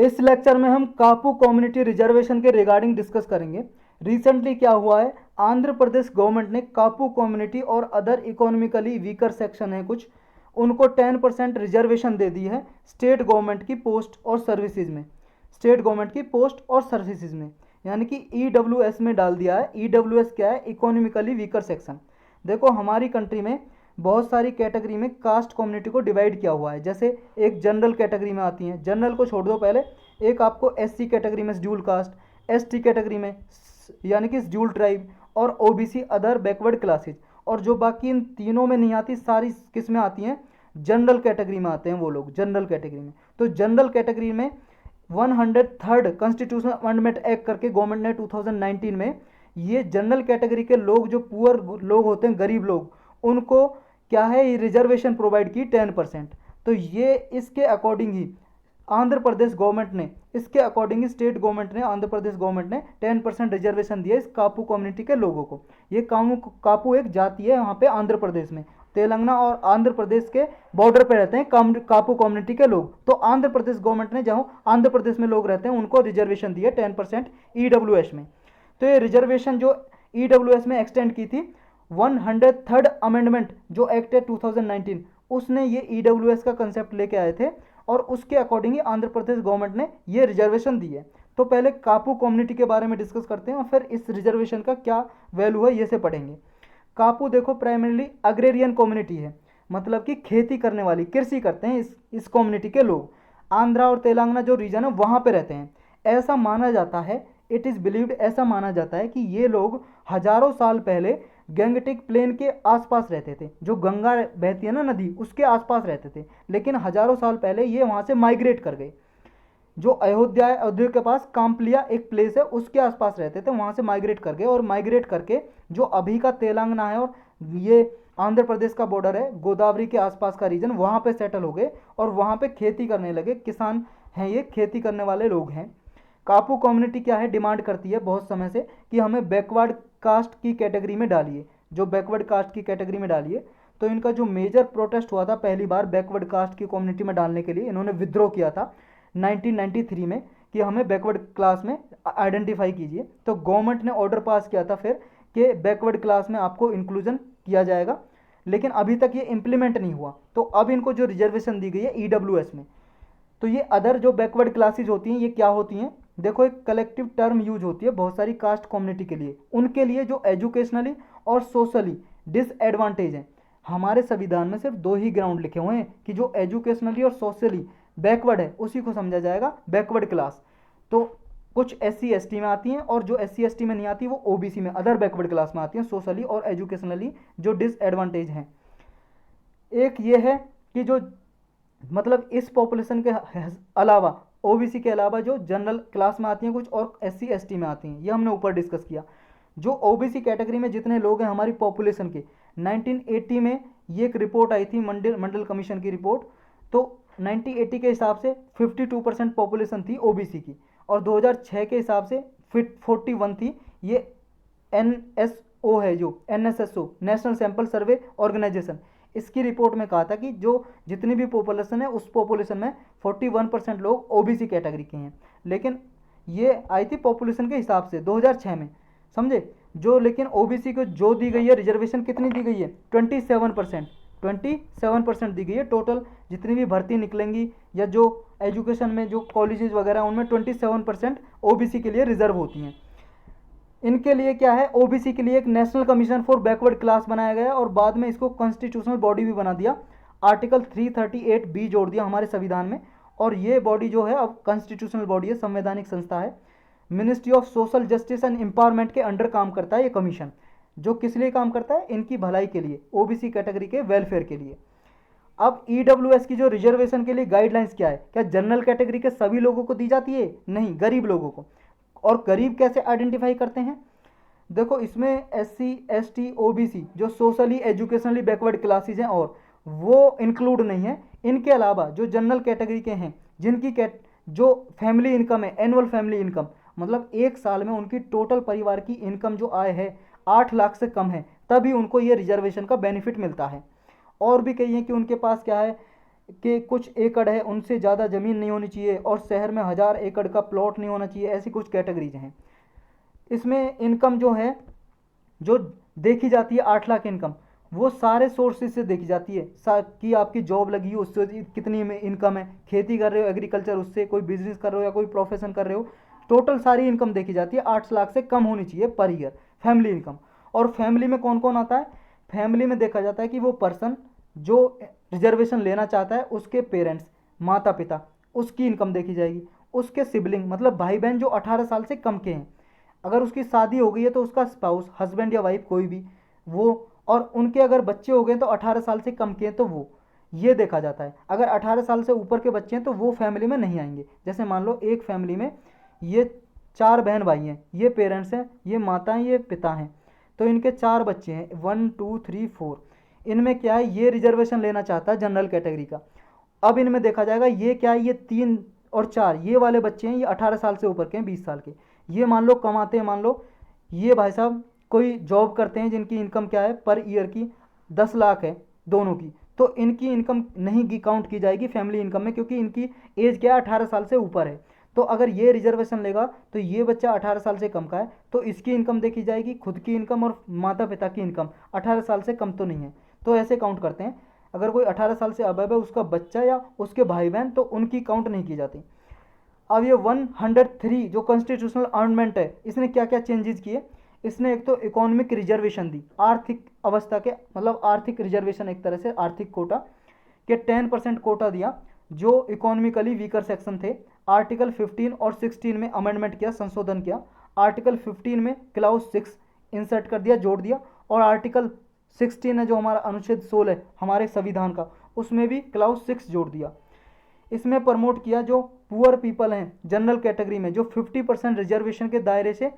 इस लेक्चर में हम कापू कम्युनिटी रिजर्वेशन के रिगार्डिंग डिस्कस करेंगे। रिसेंटली क्या हुआ है, आंध्र प्रदेश गवर्नमेंट ने कापू कम्युनिटी और अदर इकोनॉमिकली वीकर सेक्शन है कुछ, उनको 10% रिजर्वेशन दे दी है स्टेट गवर्नमेंट की पोस्ट और सर्विसेज में, स्टेट गवर्नमेंट की पोस्ट और सर्विसेज में, यानी कि ईडब्ल्यूएस में डाल दिया है। ईडब्ल्यूएस क्या है, इकोनॉमिकली वीकर सेक्शन। देखो हमारी कंट्री में बहुत सारी कैटेगरी में कास्ट कम्युनिटी को डिवाइड किया हुआ है। जैसे एक जनरल कैटेगरी में आती हैं, जनरल को छोड़ दो पहले, एक आपको एससी कैटेगरी में शेड्यूल कास्ट, एसटी कैटेगरी में यानी कि शेड्यूल ट्राइब, और ओबीसी अदर बैकवर्ड क्लासेज, और जो बाकी इन तीनों में नहीं आती सारी किस में आती हैं, जनरल कैटेगरी में आते हैं वो लोग, जनरल कैटेगरी में। तो जनरल कैटेगरी में 103rd कॉन्स्टिट्यूशनल अमेंडमेंट एक्ट करके गवर्नमेंट ने 2019 में ये जनरल कैटेगरी के लोग, जो पुअर लोग होते हैं, गरीब लोग, उनको क्या है, ये रिजर्वेशन प्रोवाइड की 10%। तो ये इसके अकॉर्डिंग ही आंध्र प्रदेश गवर्नमेंट ने, इसके अकॉर्डिंग ही स्टेट गवर्नमेंट ने, आंध्र प्रदेश गवर्नमेंट ने 10% रिजर्वेशन दिया इस कापू कम्युनिटी के लोगों को। ये कापू एक जाति है वहाँ पे आंध्र प्रदेश में, तेलंगाना और आंध्र प्रदेश के बॉर्डर पे रहते हैं कापू कम्युनिटी के लोग। तो आंध्र प्रदेश गवर्नमेंट ने जहाँ आंध्र प्रदेश में लोग रहते हैं उनको रिजर्वेशन दिया 10% ईडब्ल्यूएस में। तो ये रिजर्वेशन जो ईडब्ल्यूएस में एक्सटेंड की थी, 103rd अमेंडमेंट जो एक्ट है 2019, उसने ये ईडब्ल्यूएस का कंसेप्ट लेके आए थे और उसके अकॉर्डिंग ही आंध्र प्रदेश गवर्नमेंट ने ये रिजर्वेशन दी है। तो पहले कापू कम्युनिटी के बारे में डिस्कस करते हैं और फिर इस रिजर्वेशन का क्या वैल्यू है ये से पढ़ेंगे। कापू देखो प्राइमरीली अग्रेरियन कम्युनिटी है, मतलब कि खेती करने वाली, कृषि करते हैं इस कम्युनिटी के लोग। आंध्रा और तेलंगाना जो रीजन है वहाँ पे रहते हैं। ऐसा माना जाता है, इट इज़ बिलीव्ड, ऐसा माना जाता है कि ये लोग हजारों साल पहले गैंगटिक प्लेन के आसपास रहते थे, जो गंगा बहती है ना नदी, उसके आसपास रहते थे। लेकिन हजारों साल पहले ये वहाँ से माइग्रेट कर गए। जो अयोध्या है, अयोध्या के पास काम्पलिया एक प्लेस है, उसके आसपास रहते थे, वहाँ से माइग्रेट कर गए, और माइग्रेट करके जो अभी का तेलंगाना है और ये आंध्र प्रदेश का बॉर्डर है, गोदावरी के आसपास का रीजन, वहाँ पे सेटल हो गए और वहाँ पे खेती करने लगे। किसान हैं, ये खेती करने वाले लोग हैं। कापू कम्युनिटी क्या है, डिमांड करती है बहुत समय से कि हमें बैकवर्ड कास्ट की कैटेगरी में डालिए, जो बैकवर्ड कास्ट की कैटेगरी में डालिए। तो इनका जो मेजर प्रोटेस्ट हुआ था पहली बार बैकवर्ड कास्ट की कम्युनिटी में डालने के लिए, इन्होंने विद्रोह किया था 1993 में कि हमें बैकवर्ड क्लास में आइडेंटिफाई कीजिए। तो गवर्नमेंट ने ऑर्डर पास किया था फिर कि बैकवर्ड क्लास में आपको इंक्लूजन किया जाएगा, लेकिन अभी तक ये इम्प्लीमेंट नहीं हुआ। तो अब इनको जो रिजर्वेशन दी गई है ईडब्ल्यूएस में, तो ये अदर जो बैकवर्ड क्लासेज होती हैं ये क्या होती हैं, देखो एक कलेक्टिव टर्म यूज होती है बहुत सारी कास्ट कम्युनिटी के लिए, उनके लिए जो एजुकेशनली और सोशली डिसएडवांटेज हैं। हमारे संविधान में सिर्फ दो ही ग्राउंड लिखे हुए हैं कि जो एजुकेशनली और सोशली बैकवर्ड है उसी को समझा जाएगा बैकवर्ड क्लास। तो कुछ एससी एसटी में आती हैं, और जो एससी एसटी में नहीं आती वो ओबीसी में, अदर बैकवर्ड क्लास में आती हैं, सोशली और एजुकेशनली जो डिसएडवांटेज हैं। एक ये है कि जो मतलब इस पॉपुलेशन के अलावा, ओबीसी के अलावा जो जनरल क्लास में आती हैं कुछ और एससी एसटी में आती हैं, ये हमने ऊपर डिस्कस किया। जो ओबीसी कैटेगरी में जितने लोग हैं हमारी पॉपुलेशन के, 1980 में ये एक रिपोर्ट आई थी, मंडल कमीशन की रिपोर्ट। तो 1980 के हिसाब से 52% पॉपुलेशन थी ओबीसी की, और 2006 के हिसाब से 41 थी। ये एनएसओ है, जो NSSO national sample survey organisation, इसकी रिपोर्ट में कहा था कि जो जितनी भी पॉपुलेशन है उस पॉपुलेशन में 41% लोग ओबीसी कैटेगरी के हैं। लेकिन ये आई थी पॉपुलेशन के हिसाब से 2006 में, समझे। जो लेकिन ओबीसी को जो दी गई है रिजर्वेशन कितनी दी गई है, 27% दी गई है। टोटल जितनी भी भर्ती निकलेंगी या जो एजुकेशन में जो कॉलेजेस वगैरह, उनमें 27% ओबीसी के लिए रिजर्व होती हैं। इनके लिए क्या है, ओबीसी के लिए एक national commission for backward class बनाया गया, और बाद में इसको कॉन्स्टिट्यूशनल बॉडी भी बना दिया, आर्टिकल 338 बी जोड़ दिया हमारे संविधान में। और ये बॉडी जो है अब कॉन्स्टिट्यूशनल बॉडी है, संवैधानिक संस्था है। Ministry of social justice and empowerment के अंडर काम करता है ये कमीशन, जो किस लिए काम करता है, इनकी भलाई के लिए, ओबीसी कैटेगरी के वेलफेयर के लिए। अब ईडब्ल्यूएस की जो रिजर्वेशन के लिए गाइडलाइंस क्या है, क्या जनरल कैटेगरी के सभी लोगों को दी जाती है, नहीं, गरीब लोगों को। और गरीब कैसे आइडेंटिफाई करते हैं, देखो इसमें एससी एसटी ओबीसी जो सोशली एजुकेशनली बैकवर्ड क्लासेज हैं और वो इंक्लूड नहीं है। इनके अलावा जो जनरल कैटेगरी के हैं, जिनकी जो फैमिली इनकम है, एनुअल फैमिली इनकम, मतलब एक साल में उनकी टोटल परिवार की इनकम जो आय है 8 लाख से कम है, तभी उनको ये रिजर्वेशन का बेनिफिट मिलता है। और भी कही है कि उनके पास क्या है, के कुछ एकड़ है उनसे ज़्यादा ज़मीन नहीं होनी चाहिए, और शहर में 1000 एकड़ का प्लॉट नहीं होना चाहिए, ऐसी कुछ कैटेगरीज हैं। इसमें इनकम जो है जो देखी जाती है 8 लाख इनकम, वो सारे सोर्सेज से देखी जाती है कि आपकी जॉब लगी हो उससे कितनी में इनकम है, खेती कर रहे हो एग्रीकल्चर उससे, कोई बिजनेस कर रहे हो या कोई प्रोफेशन कर रहे हो, टोटल सारी इनकम देखी जाती है। 8 लाख से कम होनी चाहिए पर ईयर फैमिली इनकम। और फैमिली में कौन कौन आता है, फैमिली में देखा जाता है कि वो पर्सन जो रिजर्वेशन लेना चाहता है उसके पेरेंट्स, माता पिता, उसकी इनकम देखी जाएगी, उसके सिबलिंग मतलब भाई बहन जो 18 साल से कम के हैं, अगर उसकी शादी हो गई है तो उसका स्पाउस, हस्बैंड या वाइफ कोई भी वो, और उनके अगर बच्चे हो गए तो 18 साल से कम के हैं तो वो, ये देखा जाता है। अगर 18 साल से ऊपर के बच्चे हैं तो वो फैमिली में नहीं आएंगे। जैसे मान लो एक फैमिली में ये 4 बहन भाई हैं, ये पेरेंट्स हैं, ये माता हैं, ये पिता हैं, तो इनके 4 बच्चे हैं 1 2 3 4। इनमें क्या है, ये रिजर्वेशन लेना चाहता है जनरल कैटेगरी का। अब इनमें देखा जाएगा ये क्या है, ये 3 और 4 ये वाले बच्चे हैं, ये 18 साल से ऊपर के हैं, 20 साल के, ये मान लो कमाते हैं, मान लो ये भाई साहब कोई जॉब करते हैं जिनकी इनकम क्या है पर ईयर की 10 लाख है दोनों की, तो इनकी इनकम नहीं काउंट की जाएगी फैमिली इनकम में, क्योंकि इनकी एज क्या है 18 साल से ऊपर है। तो अगर ये रिजर्वेशन लेगा तो ये बच्चा 18 साल से कम का है तो इसकी इनकम देखी जाएगी, खुद की इनकम और माता पिता की इनकम 18 साल से कम तो नहीं है, तो ऐसे काउंट करते हैं। अगर कोई 18 साल से अबव है उसका बच्चा या उसके भाई बहन तो उनकी काउंट नहीं की जाती। अब ये 103 जो कॉन्स्टिट्यूशनल अमेंडमेंट है, इसने क्या क्या चेंजेस किए, इसने एक तो इकोनॉमिक रिजर्वेशन दी, आर्थिक अवस्था के मतलब आर्थिक रिजर्वेशन, एक तरह से आर्थिक कोटा के 10% कोटा दिया जो इकोनॉमिकली वीकर सेक्शन थे। आर्टिकल 15 और 16 में अमेंडमेंट किया, संशोधन किया। आर्टिकल 15 में क्लाउज 6 इंसर्ट कर दिया, जोड़ दिया, और आर्टिकल 16 है जो हमारा अनुच्छेद 16 है हमारे संविधान का, उसमें भी क्लाउज 6 जोड़ दिया। इसमें प्रमोट किया जो पुअर पीपल हैं जनरल कैटेगरी में, जो 50% रिजर्वेशन के दायरे से,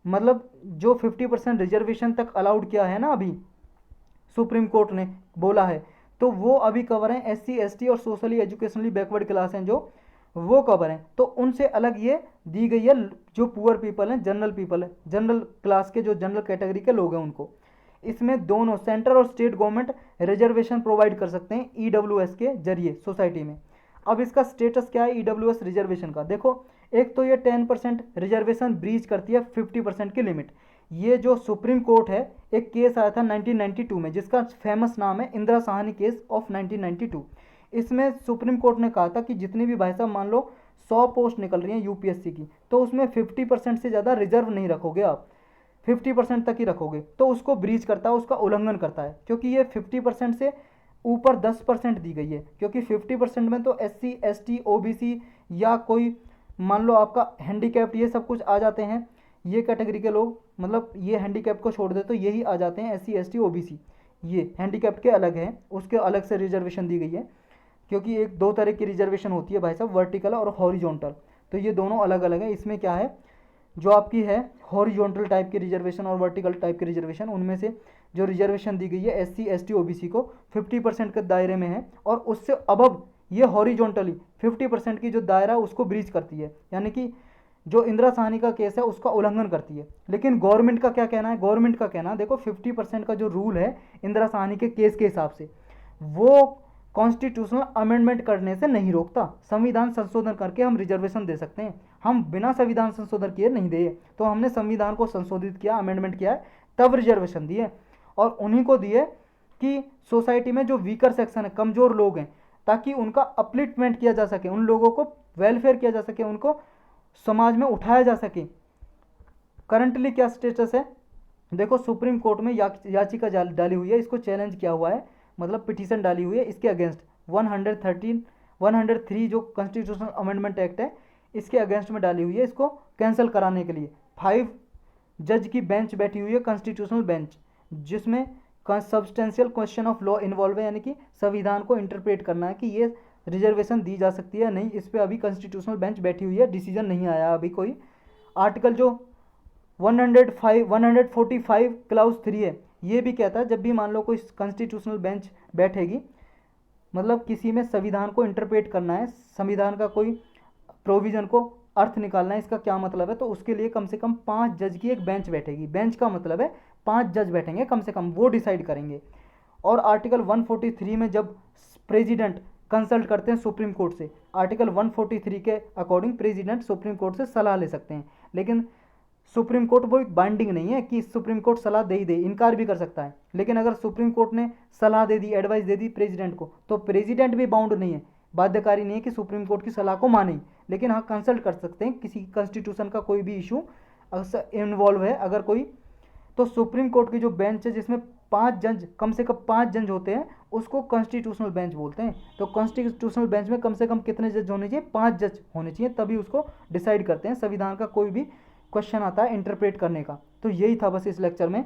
मतलब जो 50% रिजर्वेशन तक अलाउड किया है ना अभी सुप्रीम कोर्ट ने बोला है, तो वो अभी कवर हैं। SC ST और सोशली एजुकेशनली बैकवर्ड क्लास हैं जो, वो कवर हैं, तो उनसे अलग ये दी गई है जो पुअर पीपल हैं, जनरल पीपल है, जनरल क्लास के जो जनरल कैटेगरी के लोग हैं उनको। इसमें दोनों सेंट्रल और स्टेट गवर्नमेंट रिजर्वेशन प्रोवाइड कर सकते हैं EWS के जरिए सोसाइटी में। अब इसका स्टेटस क्या है EWS रिजर्वेशन का, देखो एक तो ये 10% रिजर्वेशन ब्रीच करती है 50% की लिमिट। ये जो सुप्रीम कोर्ट है, एक केस आया था 1992 में जिसका फेमस नाम है इंदिरा साहनी केस ऑफ 1992। इसमें सुप्रीम कोर्ट ने कहा था कि जितनी भी भाई साहब मान लो 100 पोस्ट निकल रही हैं UPSC की, तो उसमें 50% से ज़्यादा रिजर्व नहीं रखोगे आप, 50% तक ही रखोगे तो उसको ब्रीच करता है, उसका उल्लंघन करता है, क्योंकि ये 50% से ऊपर 10% दी गई है, क्योंकि 50% में तो SC ST OBC या कोई मान लो आपका हैंडीकैप्ड ये सब कुछ आ जाते हैं, ये कैटेगरी के लोग, मतलब ये हैंडीकैप को छोड़ दे तो यही आ जाते हैं SC ST OBC, ये हैंडीकैप्ड के अलग हैं, उसके अलग से रिजर्वेशन दी गई है, क्योंकि एक दो तरह की रिजर्वेशन होती है भाई साहब, वर्टिकल और हॉरिजॉन्टल, तो ये दोनों अलग अलग है। इसमें क्या है, जो आपकी है हॉरिजॉन्टल टाइप की रिजर्वेशन और वर्टिकल टाइप की रिजर्वेशन, उनमें से जो रिजर्वेशन दी गई है SC ST OBC को 50% के दायरे में है, और उससे अबव ये हॉरिजॉन्टली 50% की जो दायरा उसको ब्रीच करती है, यानी कि जो इंदिरा साहनी का केस है उसका उल्लंघन करती है। लेकिन गवर्नमेंट का क्या कहना है, गवर्नमेंट का कहना देखो 50% का जो रूल है इंदिरा साहनी के केस के हिसाब से, वो कॉन्स्टिट्यूशनल अमेंडमेंट करने से नहीं रोकता, संविधान संशोधन करके हम रिजर्वेशन दे सकते हैं, हम बिना संविधान संशोधन किए नहीं दे, तो हमने संविधान को संशोधित किया, अमेंडमेंट किया है, तब रिजर्वेशन दिए, और उन्हीं को दिए कि सोसाइटी में जो वीकर सेक्शन है, कमज़ोर लोग हैं, ताकि उनका अपलिफ्टमेंट किया जा सके, उन लोगों को वेलफेयर किया जा सके, उनको समाज में उठाया जा सके। करंटली क्या स्टेटस है, देखो सुप्रीम कोर्ट में याचिका डाली हुई है, इसको चैलेंज किया हुआ है, मतलब पिटीशन डाली हुई है इसके अगेंस्ट 103 जो कॉन्स्टिट्यूशनल अमेंडमेंट एक्ट है इसके अगेंस्ट में डाली हुई है, इसको कैंसिल कराने के लिए 5 जज की बेंच बैठी हुई है, कॉन्स्टिट्यूशनल बेंच, जिसमें substantial question of law involve है, यानी कि संविधान को इंटरप्रेट करना है कि ये रिजर्वेशन दी जा सकती है नहीं, इस पर अभी कॉन्स्टिट्यूशनल बेंच बैठी हुई है, डिसीजन नहीं आया अभी कोई। आर्टिकल जो 145 क्लाउज 3 है, ये भी कहता है जब भी मान लो कोई कॉन्स्टिट्यूशनल बेंच बैठेगी, मतलब किसी में संविधान को इंटरप्रेट करना है, संविधान का कोई प्रोविज़न को अर्थ निकालना है, इसका क्या मतलब है, तो उसके लिए कम से कम 5 जज की एक बेंच बैठेगी, बेंच का मतलब है 5 जज बैठेंगे कम से कम, वो डिसाइड करेंगे। और आर्टिकल 143 में जब प्रेसिडेंट कंसल्ट करते हैं सुप्रीम कोर्ट से। आर्टिकल 143 के अकॉर्डिंग प्रेसिडेंट सुप्रीम कोर्ट से सलाह ले सकते हैं, लेकिन सुप्रीम कोर्ट वो बाइंडिंग नहीं है कि सुप्रीम कोर्ट सलाह दे ही दे, इनकार भी कर सकता है। लेकिन अगर सुप्रीम कोर्ट ने सलाह दे दी, एडवाइस दे दी प्रेसिडेंट को, तो प्रेसिडेंट भी बाउंड नहीं है, बाध्यकारी नहीं है कि सुप्रीम कोर्ट की सलाह को माने। लेकिन हाँ, कंसल्ट कर सकते हैं किसी कॉन्स्टिट्यूशन का कोई भी इशू इन्वॉल्व है अगर कोई, तो सुप्रीम कोर्ट की जो बेंच है जिसमें 5 जज, कम से कम 5 जज होते हैं, उसको कॉन्स्टिट्यूशनल बेंच बोलते हैं। तो कॉन्स्टिट्यूशनल बेंच में कम से कम कितने जज होने चाहिए? 5 जज होने चाहिए, तभी उसको डिसाइड करते हैं संविधान का कोई भी क्वेश्चन आता है इंटरप्रेट करने का। तो यही था बस इस लेक्चर में।